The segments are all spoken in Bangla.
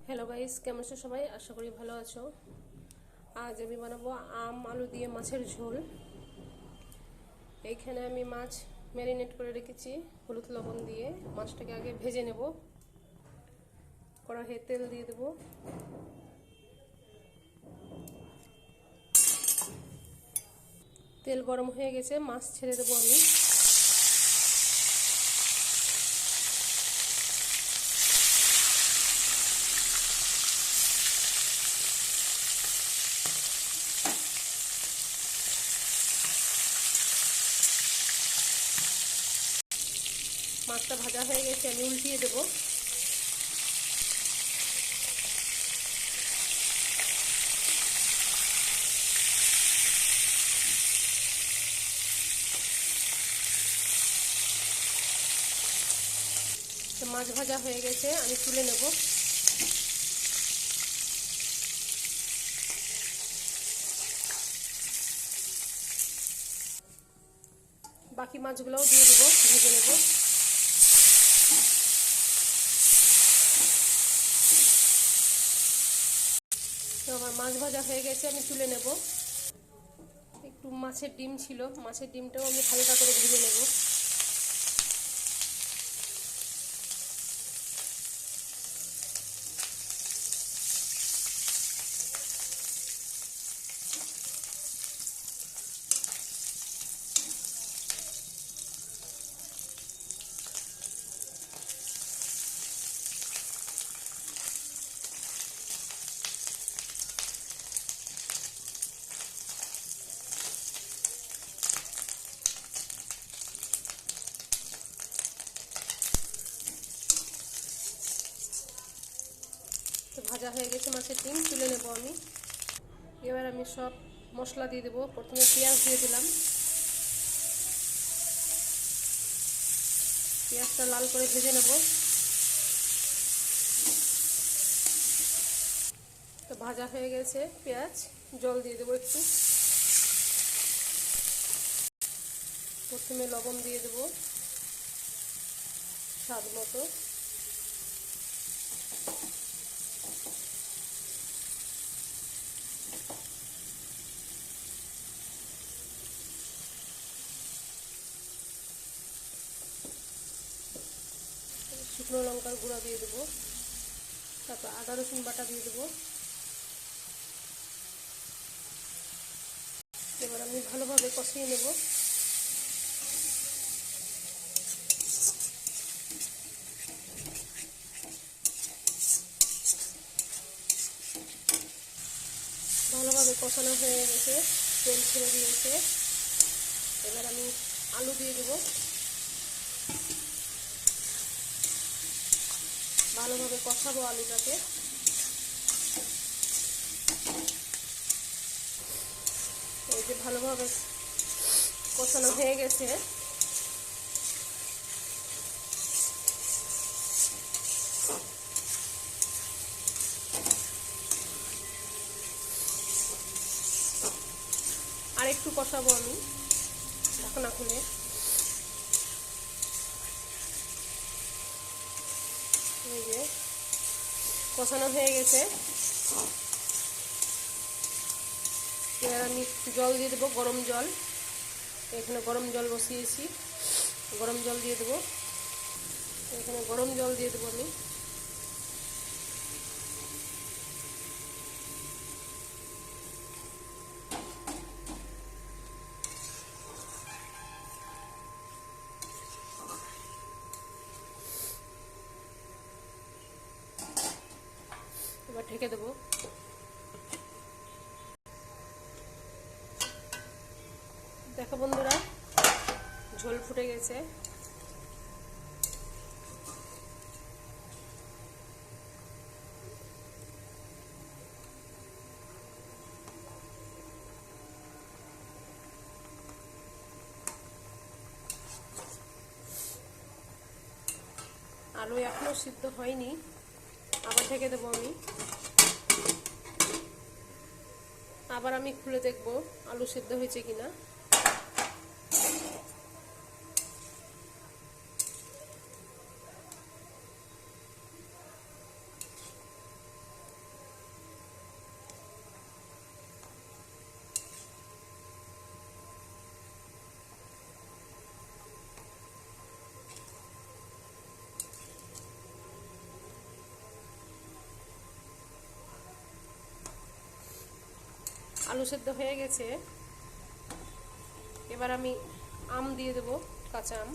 হ্যালো গাইস, কেমন আছো সবাই? আশা করি ভালো আছো। আজ আমি বানাবো আম আলু দিয়ে মাছের ঝোল। এইখানে আমি মাছ ম্যারিনেট করে রেখেছি হলুদ লবণ দিয়ে। মাছটাকে আগে ভেজে নেব। কড়াইয়ে তেল দিয়ে দেব। তেল গরম হয়ে গেছে, মাছ ছেড়ে দেবো আমি। মাছটা ভাজা হয়ে গেছে, আমি উল্টিয়ে দেব। মাছ ভাজা হয়ে গেছে, আমি তুলে নেব। বাকি মাছগুলোও দিয়ে দেবো, ভেজে নেব। তো আমার মাছ ভাজা হয়ে গেছে, আমি তুলে নেব। একটু মাছের ডিম ছিল, মাছের ডিমটাও আমি হালকা করে ভেজে নেব। তো ভাজা হয়ে গেছে মাছের ডিম, তুলে নেব আমি। এবার আমি সব মশলা দিয়ে দেবো। প্রথমে পেঁয়াজ দিয়ে দিলাম। পেঁয়াজটা লাল করে ভেজে নেব। তো ভাজা হয়ে গেছে পেঁয়াজ, জল দিয়ে দেবো একটু। প্রথমে লবণ দিয়ে দেবো স্বাদ মতো। শুকনো লঙ্কার গুঁড়া দিয়ে দেবো। তারপর আদা রসুন বাটা দিয়ে দেবো। এবার আমি ভালোভাবে কষিয়ে নেব। ভালোভাবে কষানো হয়ে গেছে, তেল ছেড়ে দিয়েছে। এবার আমি আলু দিয়ে দেবো। ভালোভাবে কষাবো আলুটাকে। এই যে ভালোভাবে কষানো হয়ে গেছে, আর একটু কষাবো আমি ঢাকনা খুলে। এই যে কষানো হয়ে গেছে। এবার আমি জল দিয়ে দেবো, গরম জল। এখানে গরম জল বসিয়েছি, গরম জল দিয়ে দেবো। এখানে গরম জল দিয়ে দেবো আমি। এবার ঢেকে দেবো। দেখো বন্ধুরা, ঝোল ফুটে গেছে। আলু এখনো সিদ্ধ হয়নি, আবার ঢেকে দেবো আমি। আবার আমি খুলে দেখবো আলু সিদ্ধ হয়েছে কিনা। আলু সেদ্ধ হয়ে গেছে। এবার আমি আম দিয়ে দেব, কাঁচা আম।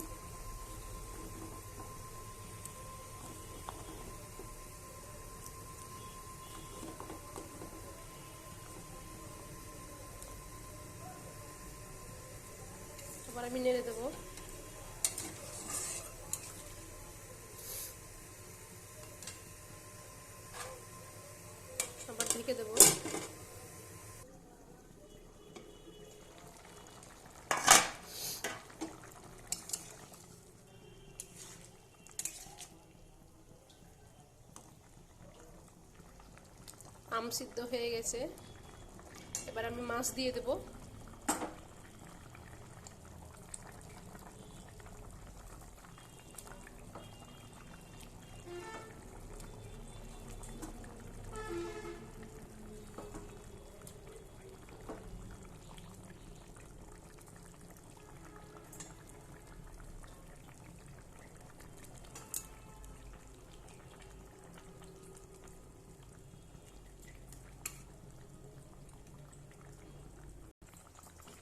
এবার আমি নেড়ে দেবো। আবার ঢেকে দেবো। আম সিদ্ধ হয়ে গেছে। এবার আমি মাছ দিয়ে দেব।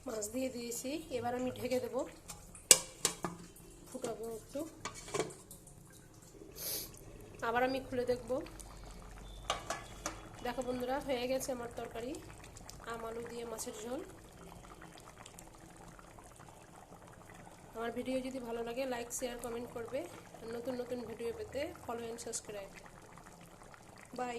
মাছ দিয়ে দিয়েছি। এবার আমি ঢেকে দেব, ফুটাবো একটু। আবার আমি খুলে দেখব। দেখো বন্ধুরা, হয়ে গেছে আমার তরকারি, আম আলু দিয়ে মাছের ঝোল। আমার ভিডিও যদি ভালো লাগে লাইক শেয়ার কমেন্ট করবে। নতুন নতুন ভিডিও পেতে ফলো এন্ড সাবস্ক্রাইব। বাই।